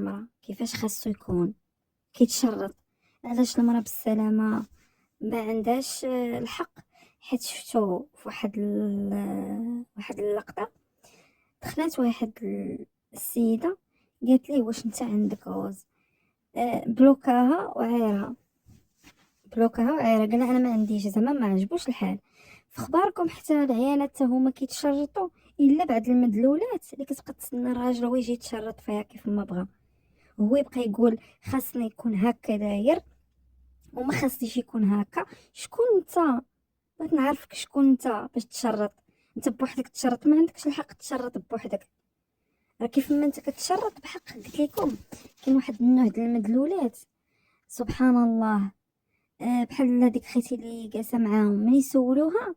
المرأة كيفاش خاصو يكون كيتشرط. علاش المرأة بالسلامة ما عندهاش الحق؟ حيت شفتو في واحد اللقطة، دخلت واحد السيدة قالت ليه واش انت عندك غوز، بلوكاها وعايرها، قال انا ما عنديش، زعما ما عجبوش الحال. في اخباركم حتى العيالات حتى هما كيتشرطوا الا بعد المدلولات اللي كتبقى تسنى الراجل هو يجي يتشرط فيها كيف ما بغا، هو يبقى يقول خاصني يكون هكا داير وما خاصنيش يكون هكا. شكون انت؟ بغيت نعرفك شكون انت باش تشرط؟ انت بوحدك تشرط، ما عندكش الحق تشرط بوحدك. راه كيف ما انت كتشرط بحق. قلت لكم كاين واحد النوع ديال المدلولات سبحان الله، بحال هذيك خيتي اللي جالسه معاهم من يسولوها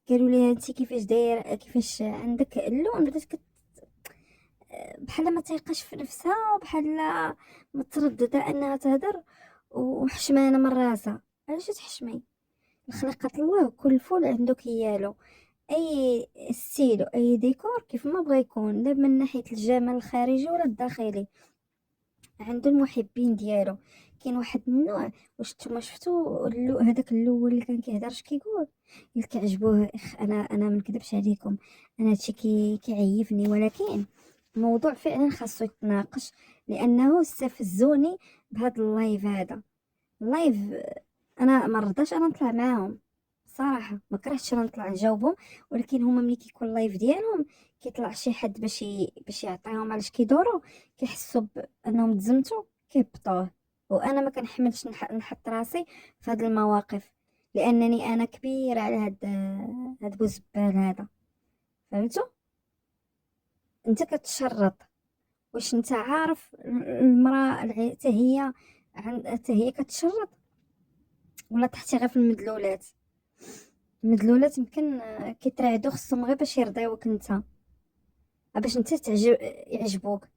قالوا ليها انت كيفاش دايره، كيفاش عندك اللون، بدات بحال ما تيقاش في نفسها، وبحال متردده انها تهدر وحشمانه من راسها. علاش تحشمي؟ خلقة الله كل فول عنده كيالو. اي ستيلو اي ديكور كيف ما بغى يكون، لا من ناحيه الجمال الخارجي ولا الداخلي، عنده المحبين ديالو. كاين واحد النوع، واش نتوما شفتو هذاك الاول اللي كان كيهضر اش كيقول؟ اللي كيعجبوه انا ما نكذبش عليكم، انا هادشي كيعيفني، ولكن موضوع فعلا خاصو يتناقش، لانه استفزوني بهذا اللايف هذا. اللايف انا ما رضاش انا نطلع معاهم صراحه، ما كرهتش انا نطلع نجاوبهم، ولكن هما ملي كيكون اللايف ديالهم كيطلع شي حد باش يعطيهم علاش كيدوروا، كيحسوا بانهم تزمتوا كيبطوه. وانا ما كنحملش نحط راسي في هاد المواقف، لانني انا كبيره على هاد بوزبال هذا. فهمتوا؟ انت كتشرط، واش انت عارف المراه حتى هي حتى هي كتشرط، ولا طحتي غير في المدلولات؟ المدلولات يمكن كيتراعدو خصهم غير باش يرضيوك انت، باش انت يعجبوك.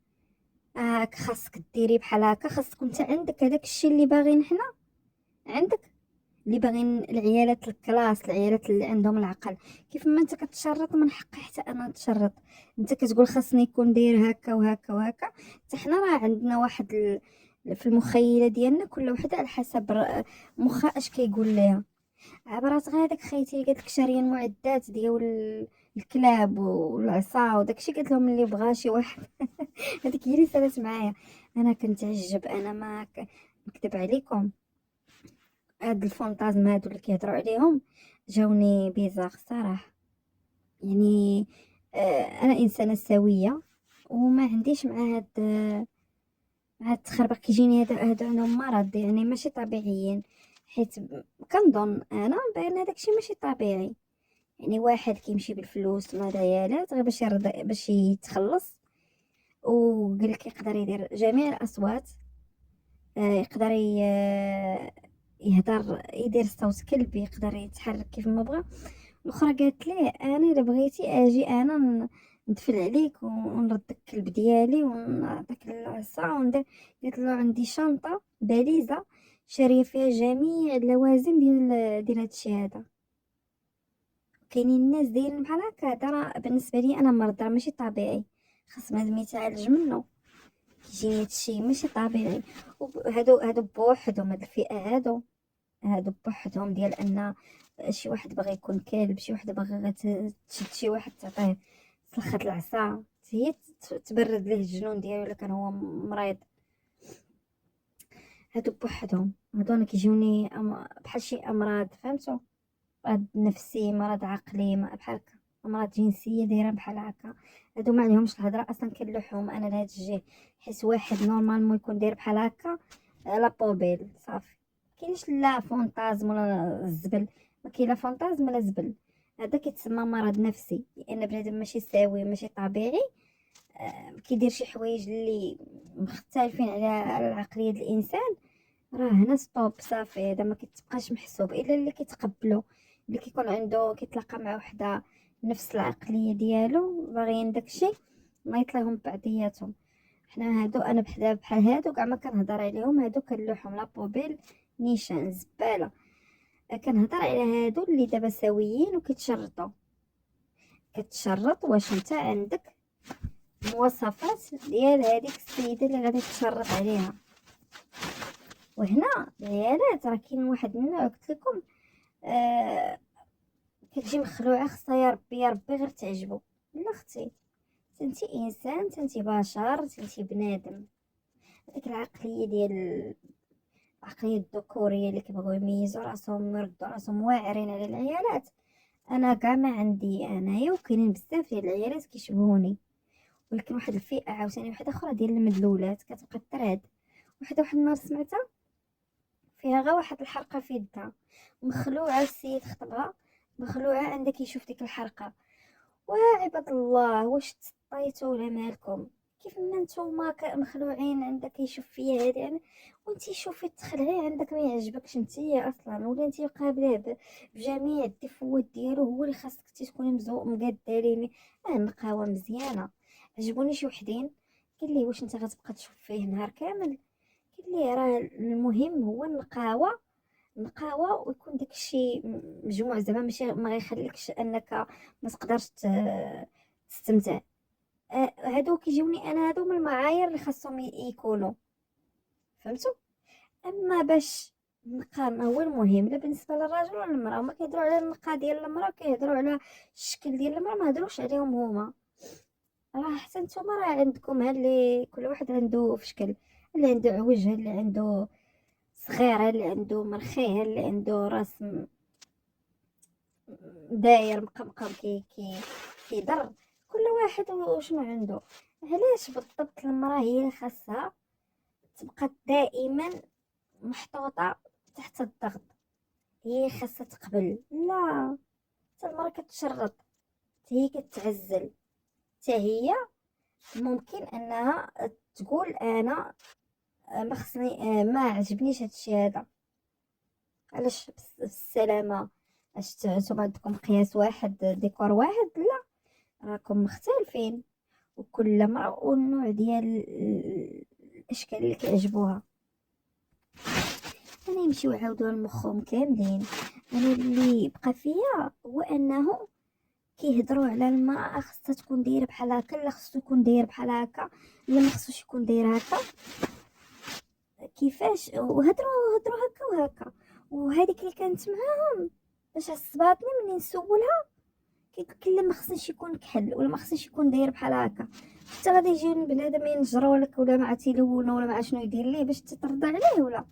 هاك خاصك ديري بحال هكا، خاصك انت عندك هذاك الشيء اللي باغين حنا، عندك اللي باغين العيالات الكلاس، العيالات اللي عندهم العقل. كيف ما انت كتشرط من حقي حتى انا نتشرط. انت كتقول خاصني يكون داير هكا وهكا وهكا، حتى حنا راه عندنا واحد في المخيله ديالنا كل وحده على حسب مخها اش كيقول ليها. عبرات غير هذاك خيتي قالت لك شاريه المعدات ديال الكلاب والعصا وداكشي، قالت لهم اللي بغى شي واحد هذيك هي اللي سالت معايا. انا كنتعجب، انا ما نكذب عليكم، هاد الفونتازم هادو اللي كيهضروا عليهم جاوني بيزار صراحه. يعني انا انسانه سويه وما عنديش مع هاد التخربق كيجيني. هادو عندهم مرض يعني ماشي طبيعيين، حيت كنظن انا بان هداكشي ماشي طبيعي. يعني واحد كيمشي بالفلوس مع العيالات غير باش يرضي باش يتخلص، وقال لك يقدر يدير جميع الاصوات، يقدر يهدر، يدير صوت كلب، يقدر يتحرك كيف ما بغى. الاخرى قالت ليه انا الا بغيتي اجي انا ندفل عليك ونردك الكلب ديالي ونعطيك العصا وندير. قالت له عندي شنطه باليزه شاريه فيها جميع اللوازم ديال هادشي هذا. كاينين الناس دايرين بحال هكا. هذا راه بالنسبه لي انا مرض، راه ماشي طبيعي، خاص بنادم يتعالج منه. كيجيني هادشي ماشي طبيعي. هادو بوحدهم، هاد الفئه هادو بوحدهم ديال ان شي واحد باغي يكون كلب، شي وحده باغا تشد شي واحد تعطيه سلخة العصا هي تبرد ليه الجنون ديالو الا كان هو مريض. هادو بوحدهم، هادو انا كيجوني بحال شي امراض، فهمتوا؟ مرض نفسي، مرض عقلي، بحال هكا، امراض جنسيه دايره بحال هكا. هادو ما عليهمش الهضره اصلا، كنلوحهم انا لهاد الجهه. حيت واحد نورمالمون يكون داير بحال هكا لا بوبيل صافي. كاينش لا فونتازم ولا الزبل، ما كاين لا فونتازم ولا زبل. هذا كيتسمى مرض نفسي، لان بنادم ماشي سوي ماشي طبيعي، كيدير شي حوايج اللي مختلفين على العقليه ديال الانسان. راه هنا ستوب صافي، هذا ما كيتبقاش محسوب الا اللي كيتقبلو، اللي كيكون عنده كيتلاقى مع وحده نفس العقليه ديالو باغيين داكشي ما يطلعهم بعضياتهم. حنا هادو انا بحدا بحال هادو كاع ما كنهضر عليهم، هادو كنلوحهم لا بوبيل نيشان زباله. كنهضر على هادو اللي دابا سويين وكيتشرطوا. كتشرط واش انت عندك المواصفات ديال هذيك السيده اللي غادي تشرط عليها. وهنا العيالات راه كاين واحد النوع قلت لكم كتجي مخلوعه، خصها يا ربي غير تعجبو. لا اختي، انتي انسان، انتي بشر، انتي بنادم. هذيك العقليه ديال العقليه الذكوريه اللي كيبغيو يميزوا راسهم ويردوا راسهم واعرين على العيالات، انا كاع ما عندي انايا. وكاينين بزاف ديال العيالات كيشبهوني، ولكن واحد الفئه عاوتاني واحده اخرى ديال المدلولات كتبقى تراد. واحد النهار سمعتها فيها غير واحد الحرقه في يدها، مخلوعه السيد خطبها، مخلوعه عندها كيشوف ديك الحرقه. وعباد الله، واش تسطيتوا ولا مالكم؟ كيف ما نتوما مخلوعين عندك كيشوف فيا هادي يعني، وانتي شوفي تخلعي عندك ما يعجبكش نتيا اصلا، ولا انتي قابله بجميع الدفوات ديالو، هو اللي خاصك تكوني مقاده ليه. النقاوه مزيانه. عجبوني شي وحدين قال لي واش انت غتبقى تشوف فيه نهار كامل؟ قال لي راه المهم هو النقاوه، نقاوة، ويكون داكشي مجموع زعما ماشي ما غيخليكش انك ما تقدرش تستمتع. هادو كيجيوني انا، هادو من المعايير اللي خاصهم يكونوا، فهمتوا؟ اما باش النقا هو المهم لا بالنسبه للراجل ولا المراه. ما كيهضروا على النقا ديال المراه، كيهضروا على الشكل ديال المراه، ما هضروش عليهم هما. راه حتى نتوما راه عندكم ها اللي كل واحد عنده في شكل، اللي عنده عوج، اللي عنده صغير، اللي عنده مرخيه، اللي عنده راس داير مقمقم كيضر. كل واحد وشنو عنده. علاش بالضبط المراه هي اللي خاصها تبقى دائما محطوطه تحت الضغط؟ هي خاصها تقبل؟ لا، حتى المراه كتشرط، حتى هي كتعزل، حتى هي ممكن انها تقول انا ما خصني، ما عجبنيش هادشي هذا. علاش بالسلامه؟ اش نتوما عندكم قياس واحد، ديكور واحد؟ لا، راكم مختلفين، وكل مرة والنوع ديال الاشكال اللي كيعجبوها. انا يمشيو يعاودوها لمخهم كاملين. انا اللي بقى فيا هو انه كيهضروا على المرأة خصها تكون دايره بحال هكا، لا خصو يكون داير بحال هكا، لا ما خصوش يكون داير هكا. كيفاش؟ وهضروا هكا وهكا. وهذيك اللي كانت معاهم باش عصباتني منين نسولها كيقولك لا ما خصنيش يكون كحل، ولا ما خصنيش يكون داير بحال هكا. حتى غادي يجيو بنادم ينجروا لك، ولا ما عرفتي يلونوا، ولا ما عرف شنو يدير ليه باش تترضى عليه. ولا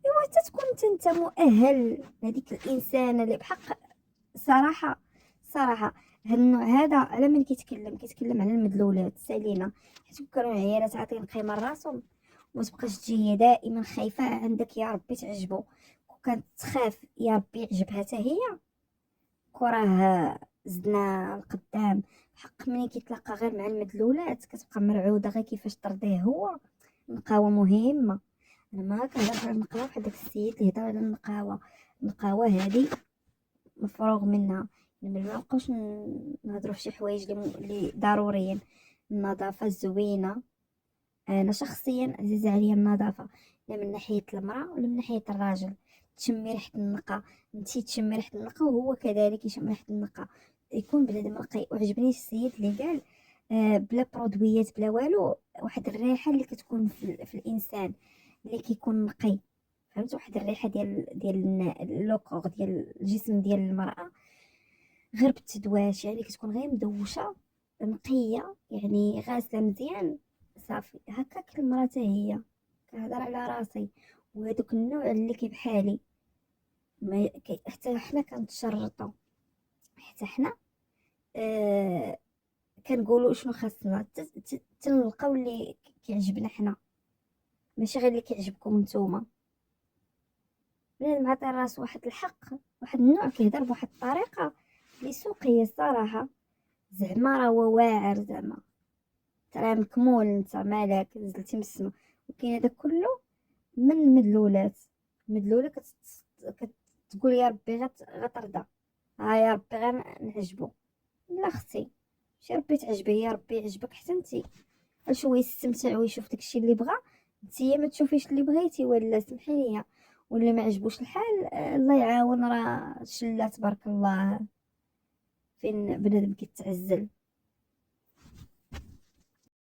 ايوا حتى تكون انت مؤهل هذيك الانسانه اللي بحق. صراحه صراحه هاد النوع هذا على من كيتكلم على المدلولات سالينا، حيت كانوا عيالات عاطين قيمه لراسهم. وما تبقاش تجي هي دائما خايفه عندك يا ربي تعجبو، وكانت تخاف يا ربي يعجبها حتى هي. كراه زدنا القدام حق ملي كيتلاقى غير مع المدلولات كتبقى مرعوده غير كيفاش ترضيه هو. النقاوه مهمه. انا ما كنهضرش على النقاوه بحال داك السيد اللي هضر على النقاوه. النقاوه هذه مفروغ منها، يعني ما نبقاوش نهضروا في شي حوايج اللي ضروريين. النظافه الزوينه، انا شخصيا عزيزه عليا النظافه، لا من ناحيه المراه ولا من ناحيه الراجل. تشمي ريحه النقا، انتي تشمي ريحه النقا وهو كذلك يشم ريحه النقا، يكون بنادم نقي. وعجبني السيد اللي قال بلا برودويات بلا والو، واحد الريحه اللي كتكون في الانسان اللي كيكون نقي. فهمت؟ واحد الريحه ديال اللوكور ديال الجسم ديال المراه غير بالتدواش، يعني كتكون غير مدوشه نقيه، يعني غاسله مزيان صافي. هكاك المراه حتى هي كنهضر على راسي، وهذوك النوع اللي كيبحالي ما حتى حنا كنتشرطوا، حتى حنا آه كنقولوا شنو خاصنا تنلقاو اللي كيعجبنا حنا، ماشي غير اللي كيعجبكم نتوما. بنادم عطي راسو واحد الحق، واحد النوع كيهضر بواحد الطريقه اللي سوقيه الصراحه، زعما راه هو واعر، زعما ترى مكمول، انت مالك نزلتي من السما. وكاين هذا كله من مدلولات. مدلوله كتقول يا ربي غترضى، ها يا ربي نعجبو. لا اختي، شي ربي تعجبي يا ربي يعجبك حتى انتي. واش هو يستمتع ويشوف داكشي اللي بغا، نتيا ما تشوفيش اللي بغيتي، ولا سمحي ليا ولا ما عجبوش الحال. الله يعاون، راه شله تبارك الله فين بنادم كيتعزل.